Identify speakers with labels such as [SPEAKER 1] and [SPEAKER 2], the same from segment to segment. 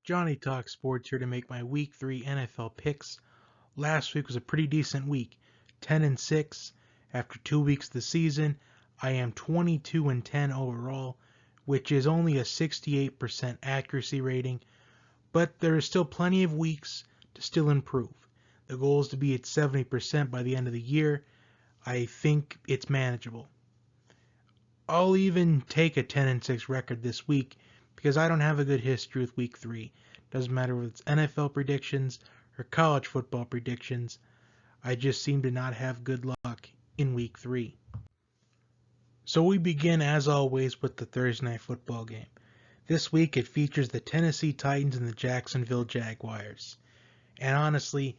[SPEAKER 1] Johnny Talk Sports here to make my Week 3 NFL picks. Last week was a pretty decent week, 10-6. After 2 weeks of the season, I am 22-10 overall, which is only a 68% accuracy rating, but there is still plenty of weeks to still improve. The goal is to be at 70% by the end of the year. I think it's manageable. I'll even take a 10-6 record this week because I don't have a good history with Week 3. Doesn't matter if it's NFL predictions or college football predictions. I just seem to not have good luck in Week 3. So we begin, as always, with the Thursday Night Football game. This week it features the Tennessee Titans and the Jacksonville Jaguars. And honestly,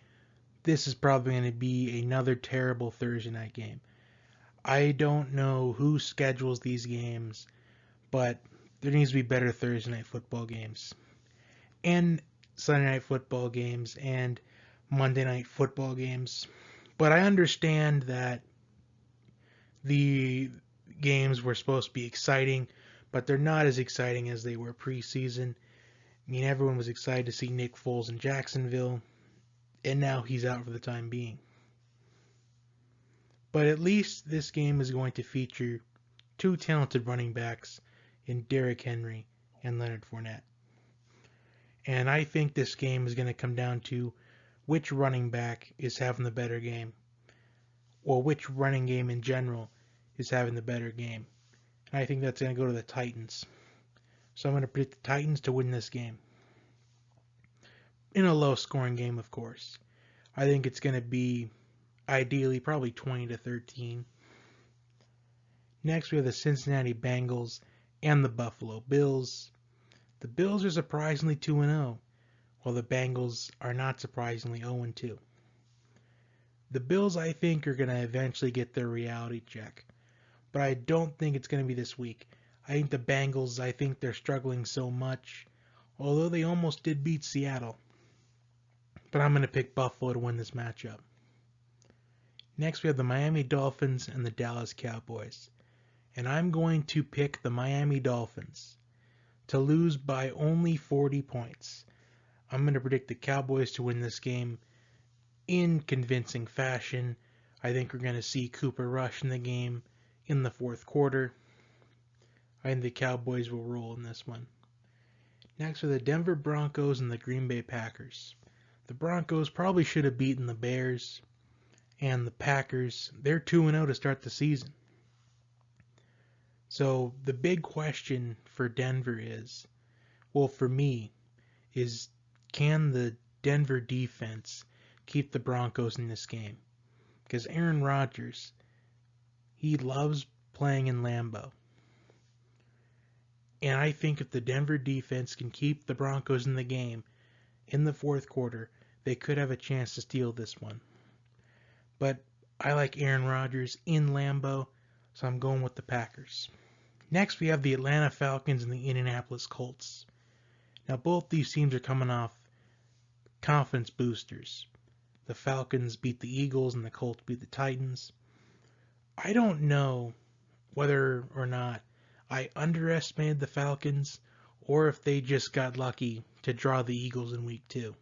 [SPEAKER 1] this is probably going to be another terrible Thursday night game. I don't know who schedules these games, but there needs to be better Thursday night football games. And Sunday night football games and Monday night football games. But I understand that the games were supposed to be exciting, but they're not as exciting as they were preseason. I mean, everyone was excited to see Nick Foles in Jacksonville, and now he's out for the time being. But at least this game is going to feature two talented running backs in Derrick Henry and Leonard Fournette. And I think this game is going to come down to which running back is having the better game, or which running game in general is having the better game. And I think that's going to go to the Titans. So I'm going to predict the Titans to win this game. In a low-scoring game, of course. I think it's going to be ideally probably 20-13. Next, we have the Cincinnati Bengals and the Buffalo Bills. The Bills are surprisingly 2-0, while the Bengals are not surprisingly 0-2. The Bills, I think, are going to eventually get their reality check, but I don't think it's going to be this week. I think the Bengals, they're struggling so much, although they almost did beat Seattle. But I'm going to pick Buffalo to win this matchup. Next, we have the Miami Dolphins and the Dallas Cowboys. And I'm going to pick the Miami Dolphins to lose by only 40 points. I'm going to predict the Cowboys to win this game in convincing fashion. I think we're going to see Cooper Rush in the game in the fourth quarter. I think the Cowboys will roll in this one. Next are the Denver Broncos and the Green Bay Packers. The Broncos probably should have beaten the Bears. And the Packers, they're 2-0 to start the season. So the big question for Denver is, well, for me, is can the Denver defense keep the Broncos in this game? Because Aaron Rodgers, he loves playing in Lambeau. And I think if the Denver defense can keep the Broncos in the game in the fourth quarter, they could have a chance to steal this one. But I like Aaron Rodgers in Lambeau, so I'm going with the Packers. Next, we have the Atlanta Falcons and the Indianapolis Colts. Now, both these teams are coming off confidence boosters. The Falcons beat the Eagles and the Colts beat the Titans. I don't know whether or not I underestimated the Falcons or if they just got lucky to draw the Eagles in week 2.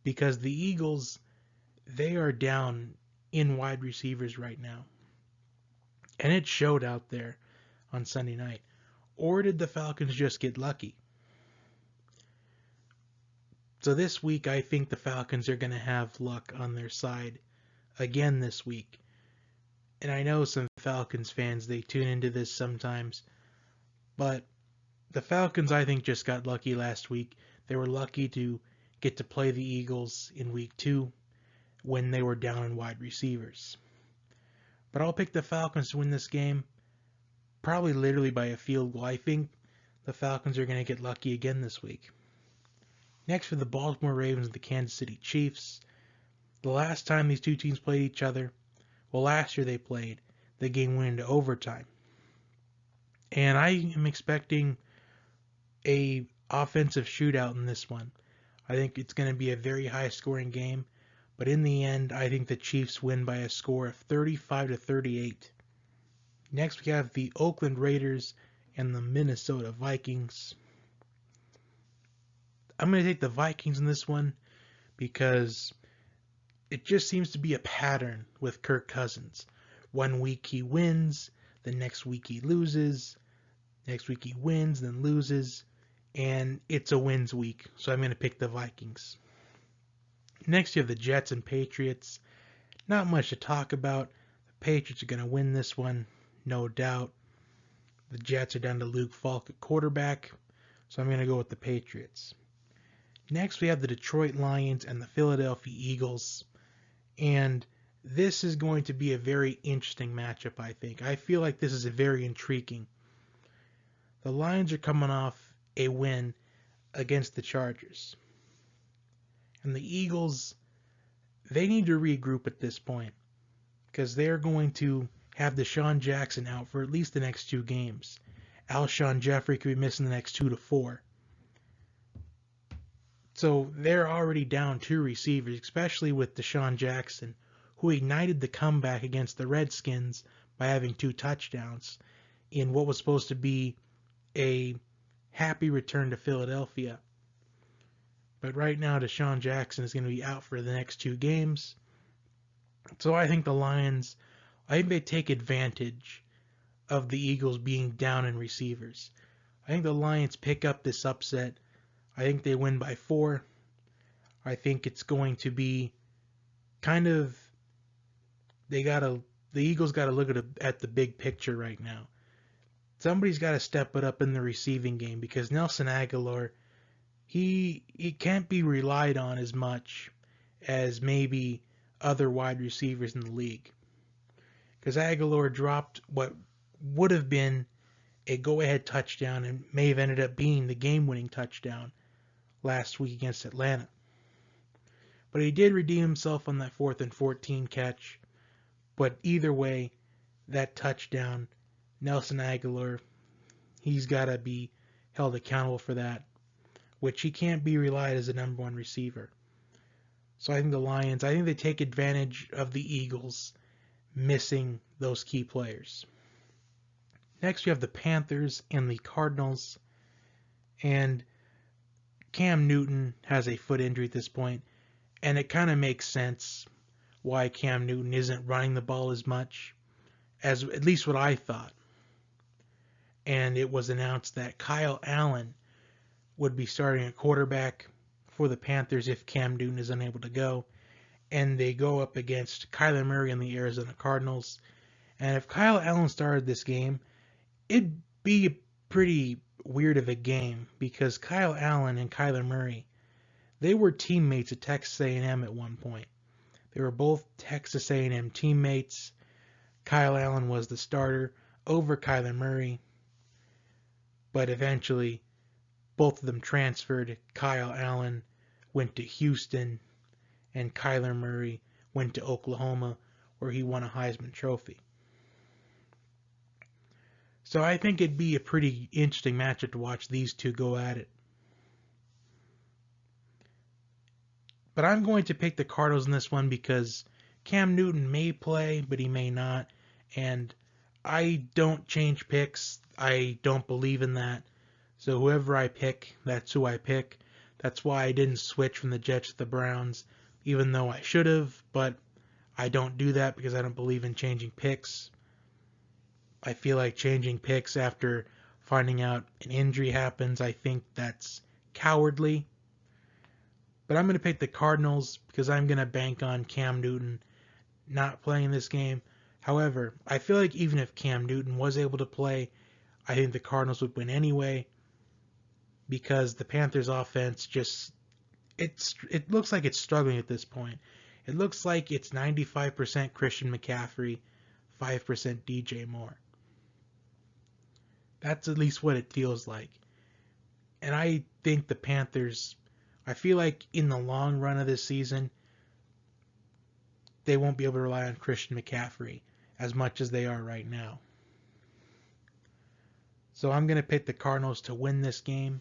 [SPEAKER 1] Because the Eagles, they are down in wide receivers right now. And it showed out there on Sunday night. Or did the Falcons just get lucky? So this week, I think the Falcons are going to have luck on their side again this week. And I know some Falcons fans, they tune into this sometimes. But the Falcons, I think, just got lucky last week. They were lucky to get to play the Eagles in week 2 when they were down in wide receivers. But I'll pick the Falcons to win this game, probably literally by a field goal. I think the Falcons are going to get lucky again this week. Next for the Baltimore Ravens and the Kansas City Chiefs. The last time these two teams played each other, well, last year they played, the game went into overtime. And I am expecting a offensive shootout in this one. I think it's going to be a very high-scoring game. But in the end, I think the Chiefs win by a score of 35-38. Next, we have the Oakland Raiders and the Minnesota Vikings. I'm going to take the Vikings in this one because it just seems to be a pattern with Kirk Cousins. One week he wins, the next week he loses, next week he wins, then loses, and it's a wins week, so I'm going to pick the Vikings. Next you have the Jets and Patriots. Not much to talk about. The Patriots are going to win this one, no doubt. The Jets are down to Luke Falk at quarterback, so I'm going to go with the Patriots. Next we have the Detroit Lions and the Philadelphia Eagles. And this is going to be a very interesting matchup, I think. I feel like this is a very intriguing. The Lions are coming off a win against the Chargers. And the Eagles, they need to regroup at this point because they're going to have Deshaun Jackson out for at least the next 2 games. Alshon Jeffrey could be missing the next 2 to 4. So they're already down 2 receivers, especially with Deshaun Jackson, who ignited the comeback against the Redskins by having 2 touchdowns in what was supposed to be a happy return to Philadelphia. But right now, Deshaun Jackson is going to be out for the next 2 games. So I think the Lions, I think they take advantage of the Eagles being down in receivers. I think the Lions pick up this upset. I think they win by 4. I think it's going to be kind of, the Eagles got to look at the big picture right now. Somebody's got to step it up in the receiving game because Nelson Agholor, he can't be relied on as much as maybe other wide receivers in the league. Because Agholor dropped what would have been a go-ahead touchdown and may have ended up being the game-winning touchdown last week against Atlanta. But he did redeem himself on that 4th and 14 catch. But either way, that touchdown, Nelson Agholor, he's got to be held accountable for that, which he can't be relied as a number 1 receiver. So I think the Lions, I think they take advantage of the Eagles missing those key players. Next, you have the Panthers and the Cardinals. And Cam Newton has a foot injury at this point, and it kind of makes sense why Cam Newton isn't running the ball as much as at least what I thought. And it was announced that Kyle Allen would be starting at quarterback for the Panthers if Cam Newton is unable to go. And they go up against Kyler Murray and the Arizona Cardinals. And if Kyle Allen started this game, it'd be pretty weird of a game because Kyle Allen and Kyler Murray, they were teammates at Texas A&M at one point. They were both Texas A&M teammates. Kyle Allen was the starter over Kyler Murray, but eventually both of them transferred. Kyle Allen went to Houston and Kyler Murray went to Oklahoma where he won a Heisman Trophy. So I think it'd be a pretty interesting matchup to watch these two go at it. But I'm going to pick the Cardinals in this one because Cam Newton may play, but he may not. And I don't change picks. I don't believe in that. So whoever I pick, that's who I pick. That's why I didn't switch from the Jets to the Browns, even though I should have. But I don't do that because I don't believe in changing picks. I feel like changing picks after finding out an injury happens, I think that's cowardly. But I'm going to pick the Cardinals because I'm going to bank on Cam Newton not playing this game. However, I feel like even if Cam Newton was able to play, I think the Cardinals would win anyway because the Panthers offense just, it looks like it's struggling at this point. It looks like it's 95% Christian McCaffrey, 5% DJ Moore. That's at least what it feels like. And I think the Panthers, I feel like in the long run of this season, they won't be able to rely on Christian McCaffrey as much as they are right now. So I'm going to pick the Cardinals to win this game.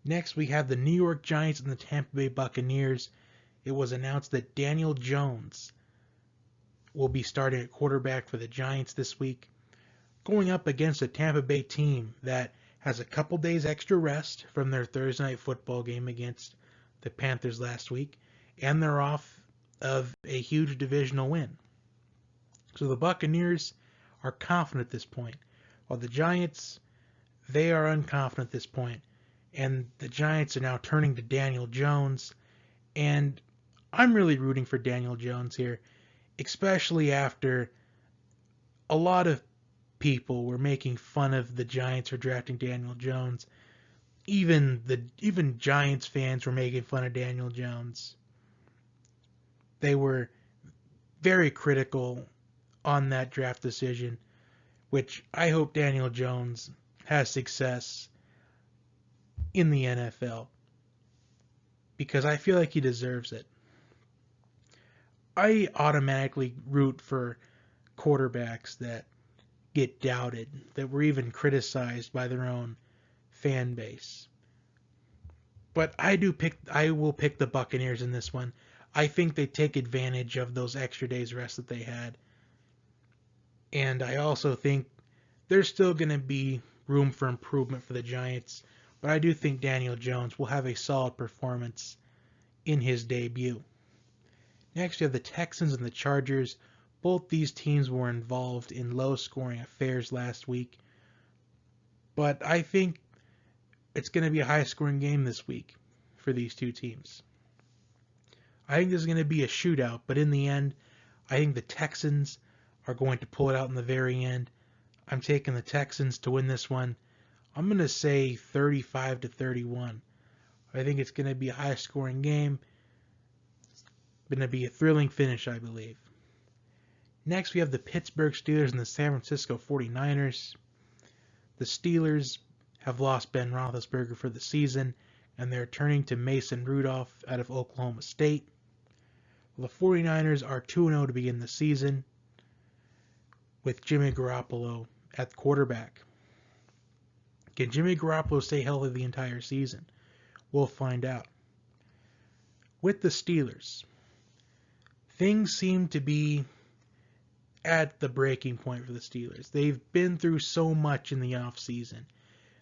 [SPEAKER 1] Next, we have the New York Giants and the Tampa Bay Buccaneers. It was announced that Daniel Jones will be starting at quarterback for the Giants this week, going up against a Tampa Bay team that has a couple days extra rest from their Thursday night football game against the Panthers last week, and they're off of a huge divisional win. So the Buccaneers are confident at this point, while the Giants, they are unconfident at this point, and the Giants are now turning to Daniel Jones, and I'm really rooting for Daniel Jones here, especially after a lot of people were making fun of the Giants for drafting Daniel Jones. Even Giants fans were making fun of Daniel Jones. They were very critical on that draft decision, which I hope Daniel Jones has success in the NFL because I feel like he deserves it. I automatically root for quarterbacks that get doubted, that were even criticized by their own fan base. But I will pick the Buccaneers in this one. I think they take advantage of those extra days rest that they had. And I also think there's still going to be room for improvement for the Giants, but I do think Daniel Jones will have a solid performance in his debut. Next, you have the Texans and the Chargers. Both these teams were involved in low-scoring affairs last week, but I think it's going to be a high-scoring game this week for these two teams. I think this is going to be a shootout, but in the end, I think the Texans are going to pull it out in the very end. I'm taking the Texans to win this one. I'm going to say 35-31. I think it's going to be a high-scoring game. It's going to be a thrilling finish, I believe. Next, we have the Pittsburgh Steelers and the San Francisco 49ers. The Steelers have lost Ben Roethlisberger for the season, and they're turning to Mason Rudolph out of Oklahoma State. The 49ers are 2-0 to begin the season, with Jimmy Garoppolo at quarterback. Can Jimmy Garoppolo stay healthy the entire season? We'll find out. With the Steelers, things seem to be at the breaking point for the Steelers. They've been through so much in the offseason.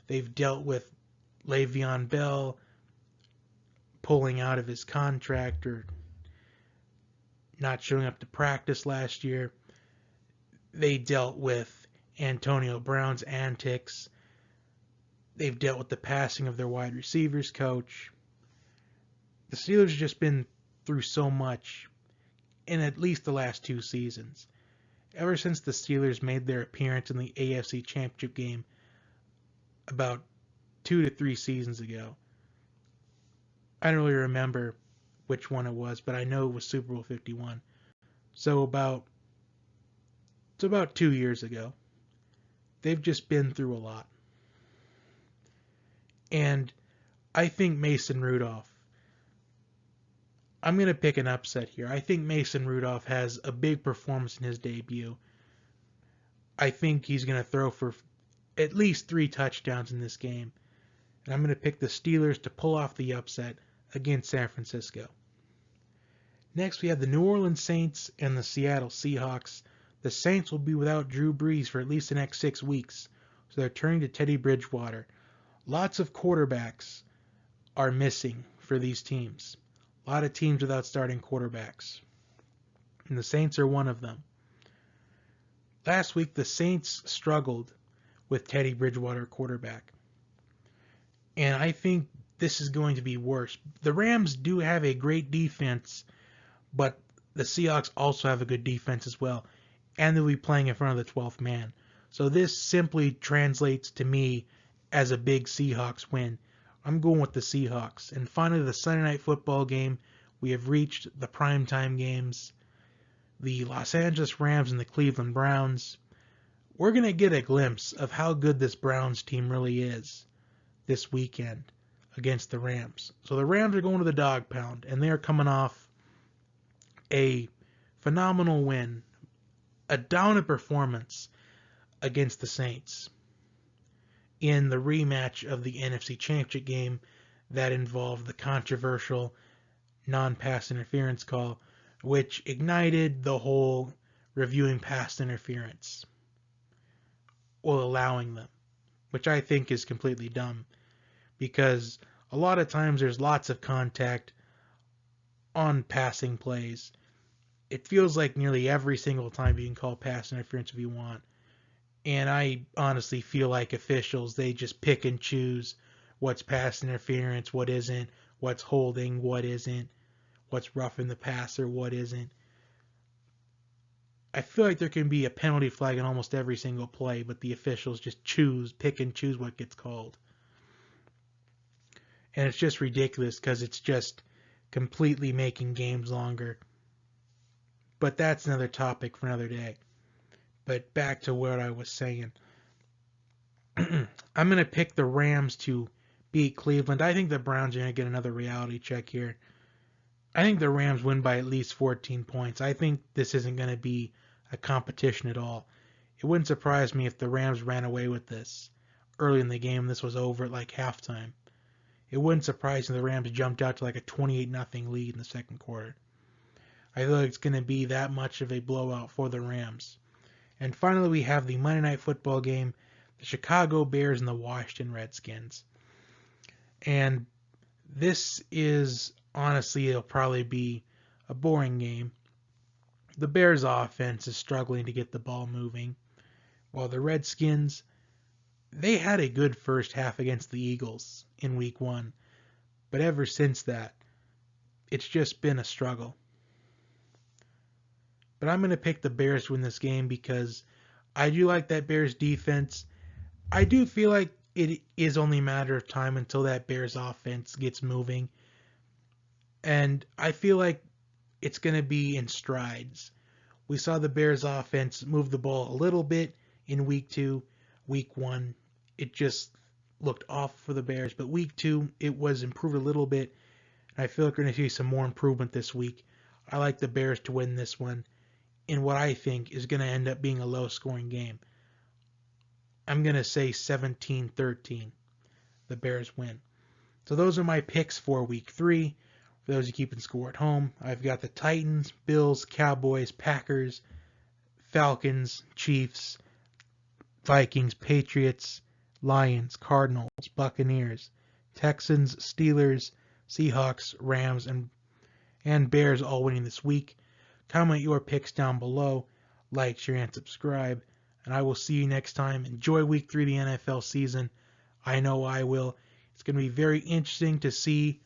[SPEAKER 1] They've dealt with Le'Veon Bell pulling out of his contract or not showing up to practice last year. They dealt with Antonio Brown's antics. They've dealt with the passing of their wide receivers coach. The Steelers have just been through so much in at least the last two seasons. Ever since the Steelers made their appearance in the AFC Championship game about 2 to 3 seasons ago. I don't really remember which one it was, but I know it was Super Bowl 51. So about 2 years ago. They've just been through a lot. And I think Mason Rudolph, I'm going to pick an upset here. I think Mason Rudolph has a big performance in his debut. I think he's going to throw for at least 3 touchdowns in this game. And I'm going to pick the Steelers to pull off the upset against San Francisco. Next, we have the New Orleans Saints and the Seattle Seahawks. The Saints will be without Drew Brees for at least the next 6 weeks, so they're turning to Teddy Bridgewater. Lots of quarterbacks are missing for these teams. A lot of teams without starting quarterbacks. And the Saints are one of them. Last week, the Saints struggled with Teddy Bridgewater quarterback. And I think this is going to be worse. The Rams do have a great defense, but the Seahawks also have a good defense as well. And they'll be playing in front of the 12th man. So this simply translates to me as a big Seahawks win. I'm going with the Seahawks. And finally, the Sunday Night Football game. We have reached the primetime games. The Los Angeles Rams and the Cleveland Browns. We're going to get a glimpse of how good this Browns team really is this weekend against the Rams. So the Rams are going to the dog pound, and they are coming off a phenomenal win, a dominant performance against the Saints in the rematch of the NFC Championship game that involved the controversial non-pass interference call, which ignited the whole reviewing pass interference, or allowing them, which I think is completely dumb because a lot of times there's lots of contact on passing plays. It feels like nearly every single time you can call pass interference if you want. And I honestly feel like officials, they just pick and choose what's pass interference, what isn't, what's holding, what isn't, what's roughing the passer, what isn't. I feel like there can be a penalty flag in almost every single play, but the officials just pick and choose what gets called. And it's just ridiculous because it's just completely making games longer. But that's another topic for another day. But back to what I was saying. I'm going to pick the Rams to beat Cleveland. I think the Browns are going to get another reality check here. I think the Rams win by at least 14 points. I think this isn't going to be a competition at all. It wouldn't surprise me if the Rams ran away with this early in the game and this was over at like halftime. It wouldn't surprise me if the Rams jumped out to like a 28-0 lead in the second quarter. I feel like it's going to be that much of a blowout for the Rams. And finally, we have the Monday Night Football game, the Chicago Bears and the Washington Redskins. And this is, honestly, it'll probably be a boring game. The Bears' offense is struggling to get the ball moving, while the Redskins, they had a good first half against the Eagles in Week 1. But ever since that, it's just been a struggle. But I'm going to pick the Bears to win this game because I do like that Bears defense. I do feel like it is only a matter of time until that Bears offense gets moving. And I feel like it's going to be in strides. We saw the Bears offense move the ball a little bit in Week 2. Week 1, it just looked awful for the Bears. But Week 2, it was improved a little bit. And I feel like we're going to see some more improvement this week. I like the Bears to win this one in what I think is going to end up being a low-scoring game. I'm going to say 17-13. The Bears win. So those are my picks for Week 3. For those who keeping score at home, I've got the Titans, Bills, Cowboys, Packers, Falcons, Chiefs, Vikings, Patriots, Lions, Cardinals, Buccaneers, Texans, Steelers, Seahawks, Rams, and Bears all winning this week. Comment your picks down below, like, share, and subscribe, and I will see you next time. Enjoy Week 3 of the NFL season. I know I will. It's going to be very interesting to see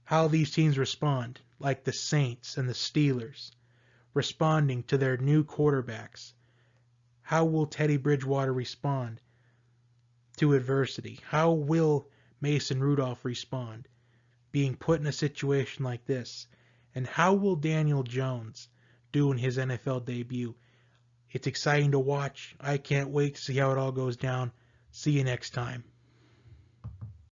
[SPEAKER 1] how these teams respond, like the Saints and the Steelers, responding to their new quarterbacks. How will Teddy Bridgewater respond to adversity? How will Mason Rudolph respond being put in a situation like this? And how will Daniel Jones do in his NFL debut? It's exciting to watch. I can't wait to see how it all goes down. See you next time.